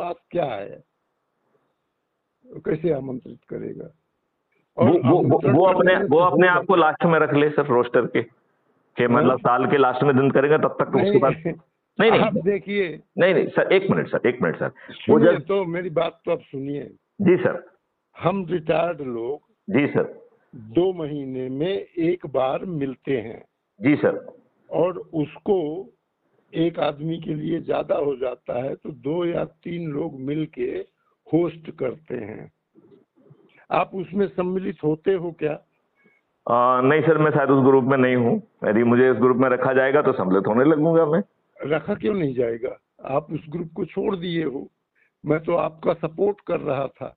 पास क्या है, वो कैसे आमंत्रित करेगा? वो और वो वो आमंत्रण वो करने अपने में वो तो अपने होगा आप को लास्ट में रख ले सर, रोस्टर के मतलब साल के लास्ट में दिन करेगा, तब तक तो उसके पास। नहीं। नहीं आप नहीं देखिए, नहीं नहीं सर, एक मिनट सर, एक मिनट सर। वो सुनिए जब, तो मेरी बात तो आप सुनिए। जी सर, हम रिटायर्ड लोग जी सर, 2 महीने में एक बार मिलते हैं, जी सर, और उसको एक आदमी के लिए ज्यादा हो जाता है तो 2 या 3 लोग मिलके होस्ट करते हैं। आप उसमें सम्मिलित होते हो क्या? नहीं सर, मैं शायद उस ग्रुप में नहीं हूँ। यदि मुझे उस ग्रुप में रखा जाएगा तो सम्मिलित होने लगूंगा मैं। रखा क्यों नहीं जाएगा? आप उस ग्रुप को छोड़ दिए हो। मैं तो आपका सपोर्ट कर रहा था।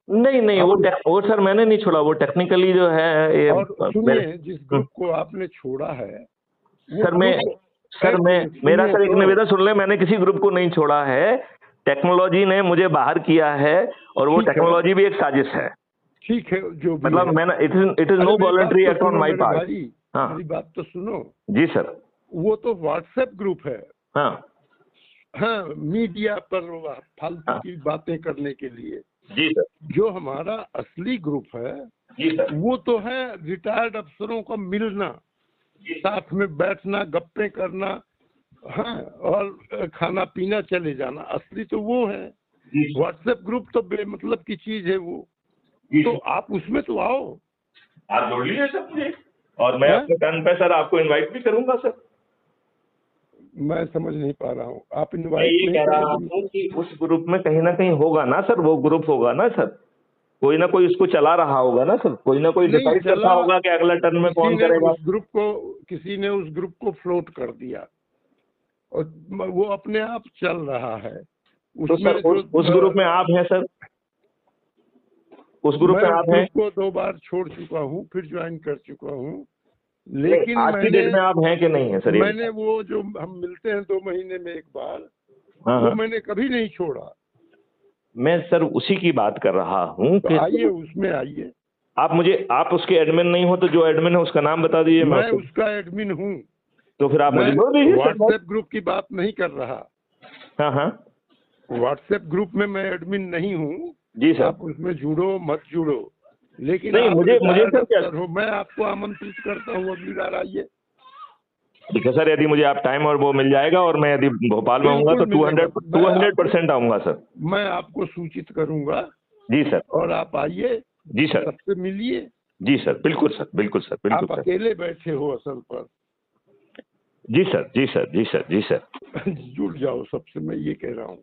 नहीं नहीं, आप वो सर मैंने नहीं छोड़ा, वो टेक्निकली जो है ये और मेरे। सुनिए, जिस ग्रुप को आपने छोड़ा है वो सर मैं ग्रुप, सर एक मैं मिनट मेरा सुनिए सर एक तो। निवेदन सुन ले, मैंने किसी ग्रुप को नहीं छोड़ा है। टेक्नोलॉजी ने मुझे बाहर किया है, और वो ठीक है, टेक्नोलॉजी भी एक साजिश है। ठीक है, जो भी मतलब है। मैंने, इट इज अरे नो मेरी बात वॉलंटरी तो एक्ट ऑन सुनो माई मेरे पार्ट। भाई, हाँ मेरी बात तो सुनो। जी सर। वो तो व्हाट्सएप ग्रुप है। हाँ हाँ, मीडिया पर फालतू हाँ की बातें करने के लिए। जी सर, जो हमारा असली ग्रुप है जी सर, वो तो है रिटायर्ड अफसरों का मिलना, साथ में बैठना, गप्पे करना, हाँ, और खाना पीना, चले जाना। असली तो वो है। जी सर, व्हाट्सएप ग्रुप तो बेमतलब की चीज है वो। जी तो सर। आप उसमें तो आओ। आप जोड़ लीजिए सर मुझे, और मैं हैं? अपने टर्न पे सर आपको इनवाइट भी करूंगा सर। मैं समझ नहीं पा रहा हूँ, आप मैं इनवाइट ये नहीं कह रहा करोगे? हूँ कि उस ग्रुप में कहीं ना कहीं होगा ना सर, वो ग्रुप होगा ना सर, कोई ना कोई उसको चला रहा होगा ना सर, कोई ना कोई नहीं डिसाइड करता चला। होगा कि अगला टर्न में कौन करेगा। किसी ने उस ग्रुप को फ्लोट कर दिया, और वो अपने आप चल रहा है। तो उसमें सर जो उस ग्रुप में आप हैं सर, उस ग्रुप मैं में उस आप हैं। ग्रुप को 2 बार छोड़ चुका हूँ, फिर ज्वाइन कर चुका हूँ। नहीं, लेकिन आज की मैंने डेट में आप हैं कि नहीं है सर, ये मैंने बताएं। वो जो हम मिलते हैं 2 महीने में एक बार, हाँ वो हाँ, मैंने कभी नहीं छोड़ा। मैं सर उसी की बात कर रहा हूँ तो कि आइए, उसमें आइए। आप उसके एडमिन नहीं हो तो जो एडमिन है उसका नाम बता दीजिए, मैं मैं उसको। उसका एडमिन हूँ। तो फिर आप मैं मुझे जोड़ दीजिए सर बस। व्हाट्सएप ग्रुप की बात नहीं कर रहा। हाँ हाँ व्हाट्सएप ग्रुप में मैं एडमिन नहीं हूँ। जी सर। आप उसमें जुड़ो मत जुड़ो, लेकिन नहीं, आप मुझे मुझे रिटायर्ड सर क्या, अफसर हो, मैं आपको आमंत्रित करता हूँ, अगली बार आइए। ठीक है सर, यदि मुझे आप टाइम और वो मिल जाएगा, और मैं यदि भोपाल में होऊंगा बिल्कुल तो मिलेगा। 200% आऊंगा सर। मैं आपको सूचित करूंगा, जी सर, और आप आइए, जी सर, सबसे मिलिए। जी सर, बिल्कुल सर, बिल्कुल सर, बिल्कुल आप सर। अकेले बैठे हो असल पर। जी सर, जी सर, जी सर, जी सर। जुड़ जाओ सबसे, मैं ये कह रहा हूँ।